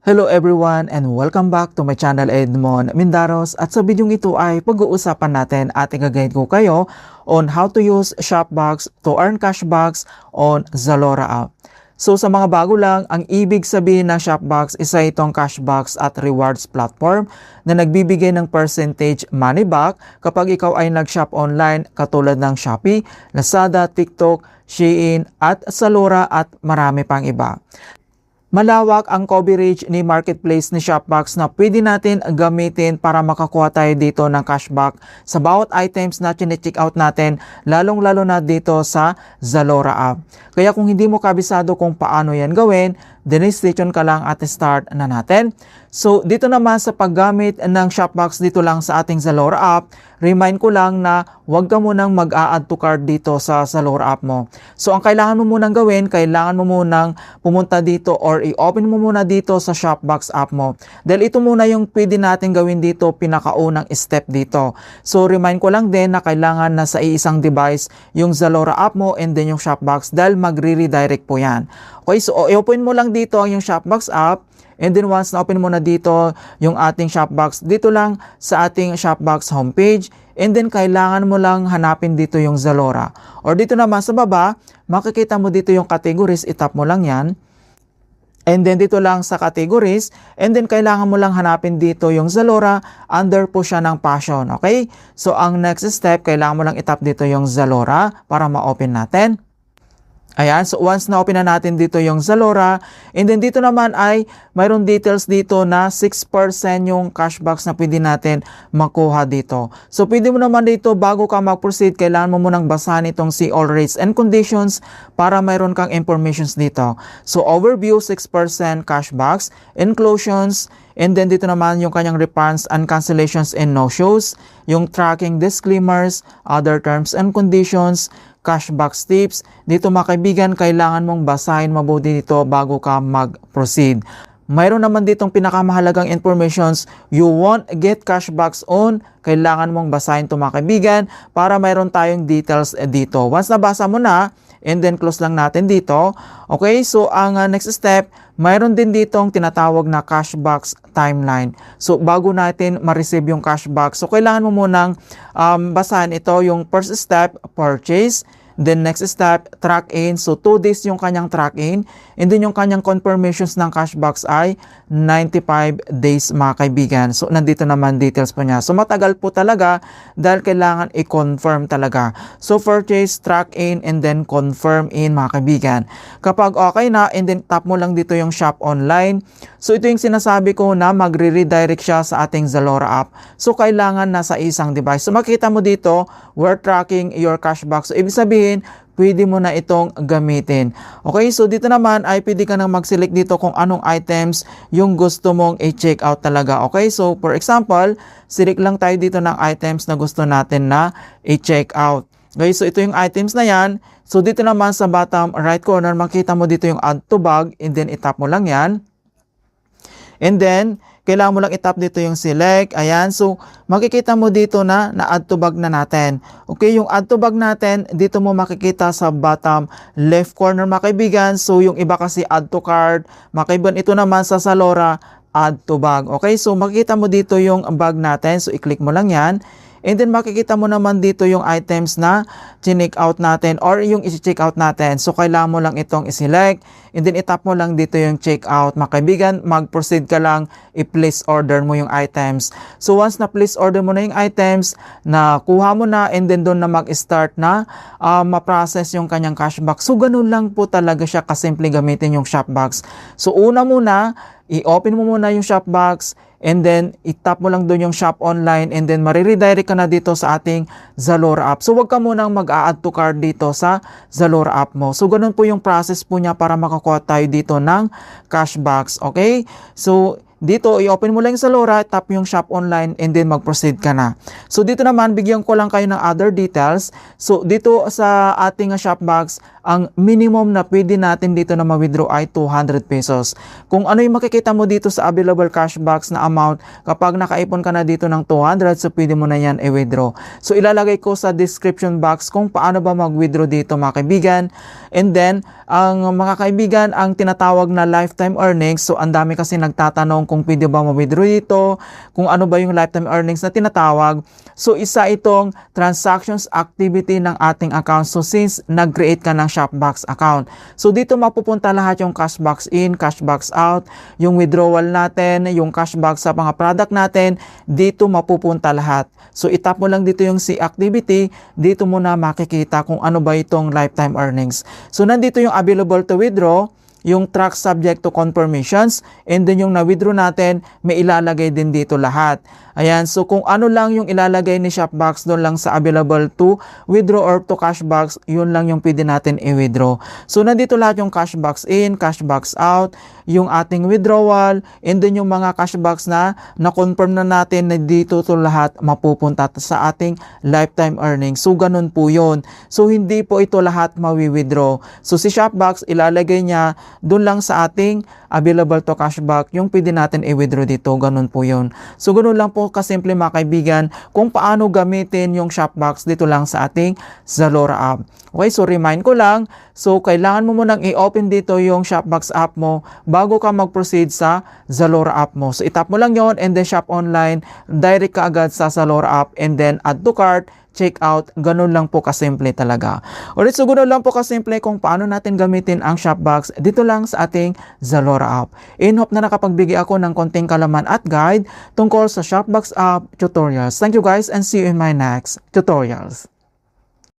Hello everyone and welcome back to my channel Edmond Mindaros, at sa video ito ay pag-uusapan natin at i-guide ko kayo on how to use Shopbox to earn cashbacks on Zalora app. So sa mga bago lang, ang ibig sabihin ng Shopbox isa itong cashbacks at rewards platform na nagbibigay ng percentage money back kapag ikaw ay nag-shop online katulad ng Shopee, Lazada, TikTok, Shein at Zalora at marami pang iba. Malawak ang coverage ni marketplace ni Shopbox na pwede natin gamitin para makakuha tayo dito ng cashback sa bawat items na chine-check out natin, lalong-lalo na dito sa Zalora app. Kaya kung hindi mo kabisado kung paano yan gawin, then stay tuned ka lang at start na natin. So dito naman sa paggamit ng Shopbox dito lang sa ating Zalora app, remind ko lang na huwag ka munang mag-a-add to cart dito sa Zalora app mo. So ang kailangan mo munang gawin, kailangan mo munang pumunta dito or i-open mo muna dito sa Shopbox app mo. Dahil ito muna yung pwede natin gawin dito, pinakaunang step dito. So remind ko lang din na kailangan na sa iisang device yung Zalora app mo and then yung Shopbox dahil magre-redirect po yan. Okay, so i-open mo lang dito yung Shopbox app. And then once na-open mo na dito yung ating Shopbox, dito lang sa ating Shopbox homepage. And then kailangan mo lang hanapin dito yung Zalora. Or dito naman sa baba, makikita mo dito yung categories, itap mo lang yan. And then dito lang sa categories, and then kailangan mo lang hanapin dito yung Zalora, under po siya ng passion, okay? So ang next step, kailangan mo lang itap dito yung Zalora para ma-open natin. Ayan, so once na-open na natin dito yung Zalora, and then dito naman ay mayroon details dito na 6% yung cashbacks na pwede natin makuha dito. So pwede mo naman dito, bago ka mag-proceed, kailangan mo munang basahin itong see all rates and conditions para mayroon kang informations dito. So overview, 6% cashbacks, inclusions, and then dito naman yung kanyang refunds and cancellations and no-shows, yung tracking disclaimers, other terms and conditions, cashback tips. Dito mga kaibigan, kailangan mong basahin mabuti dito bago ka mag-proceed. Mayroon naman ditong pinakamahalagang informations, you won't get cashbacks on. Kailangan mong basahin ito mga kaibigan para mayroon tayong details dito. Once nabasa mo na, and then close lang natin dito. Okay, so ang next step, mayroon din ditong tinatawag na cashbacks timeline. So bago natin ma-receive yung cashback, so kailangan mo munang basahin ito, yung first step, purchase. Then next step, track in. So 2 days yung kanyang track in. And then yung kanyang confirmations ng cashbacks ay 95 days mga kaibigan. So nandito naman details po niya. So matagal po talaga dahil kailangan i-confirm talaga. So purchase, track in, and then confirm in mga kaibigan. Kapag okay na, and then tap mo lang dito yung shop online. So ito yung sinasabi ko na magre-redirect siya sa ating Zalora app. So kailangan nasa isang device. So makita mo dito, we're tracking your cashback. So ibig sabihin, pwede mo na itong gamitin. Okay, so dito naman ay pwede ka nang mag-select dito kung anong items yung gusto mong i-check out talaga. Okay, so for example, select lang tayo dito ng items na gusto natin na i-check out. Okay, so ito yung items na yan. So dito naman sa bottom right corner, makita mo dito yung add to bag, and then itap mo lang yan. And then, kailangan mo lang itap dito yung select. Ayan. So, makikita mo dito na na-add to bag na natin. Okay, yung add to bag natin, dito mo makikita sa bottom left corner mga kaibigan. So, yung iba kasi add to cart. Mga kaibigan, ito naman sa Zalora, add to bag. Okay, so makikita mo dito yung bag natin. So, i-click mo lang yan. And then makikita mo naman dito yung items na chinek out natin or yung i-check out natin. So kailangan mo lang itong i-select, and then itap mo lang dito yung check out. Mga kaibigan, mag-proceed ka lang, i-place order mo yung items. So once na place order mo na yung items, na kuha mo na, and then doon na mag-start na ma-process yung kanyang cashback. So ganun lang po talaga siya kasimple gamitin yung Shopbox. So una muna, i-open mo muna yung Shopbox, and then itap mo lang doon yung shop online, and then mariredirect ka na dito sa ating Zalora app. So wag ka munang mag-a-add to cart dito sa Zalora app mo. So ganun po yung process po niya para makakuha tayo dito ng cashbacks. Okay? So dito i-open mo lang yung Zalora, tap yung shop online, and then mag-proceed ka na. So dito naman, bigyan ko lang kayo ng other details. So dito sa ating Shopbox, ang minimum na pwede natin dito na ma-withdraw ay 200 pesos. Kung ano yung makikita mo dito sa available cash box na amount, kapag nakaipon ka na dito ng 200, so pwede mo na yan i-withdraw. So ilalagay ko sa description box kung paano ba mag-withdraw dito mga kaibigan. And then, ang mga kaibigan, ang tinatawag na lifetime earnings, so ang dami kasi nagtatanong kung pwede ba ma-withdraw dito, kung ano ba yung lifetime earnings na tinatawag. So isa itong transactions activity ng ating account. So since nag-create ka ng Shopbox account, so dito mapupunta lahat yung cashbox in, cashbox out, yung withdrawal natin, yung cashbox sa mga product natin, dito mapupunta lahat. So itap mo lang dito yung see activity, dito mo na makikita kung ano ba itong lifetime earnings. So nandito yung available to withdraw, yung track subject to confirmations, and then yung na-withdraw natin, may ilalagay din dito lahat. Ayan, so kung ano lang yung ilalagay ni Shopbox doon lang sa available to withdraw or to cashbox, yun lang yung pwede natin i-withdraw. So nandito lahat yung cashbox in, cashbox out, yung ating withdrawal, and then yung mga cashbox na na-confirm na natin na dito to lahat mapupunta sa ating lifetime earnings. So ganun po yun. So hindi po ito lahat mawi-withdraw. So si Shopbox, ilalagay niya doon lang sa ating available to cashback, yung pwede natin i-withdraw dito, ganun po yun. So ganun lang po kasimple mga kaibigan kung paano gamitin yung Shopbox dito lang sa ating Zalora app. Okay, so remind ko lang, so kailangan mo munang i-open dito yung Shopbox app mo bago ka mag-proceed sa Zalora app mo. So itap mo lang yon, and then shop online, direct ka agad sa Zalora app, and then add to cart, check out, ganun lang po kasimple talaga. Alright, so ganun lang po kasimple kung paano natin gamitin ang Shopbox dito lang sa ating Zalora app. In hope na nakapagbigay ako ng konting kalaman at guide tungkol sa Shopbox app tutorials. Thank you guys, and see you in my next tutorials.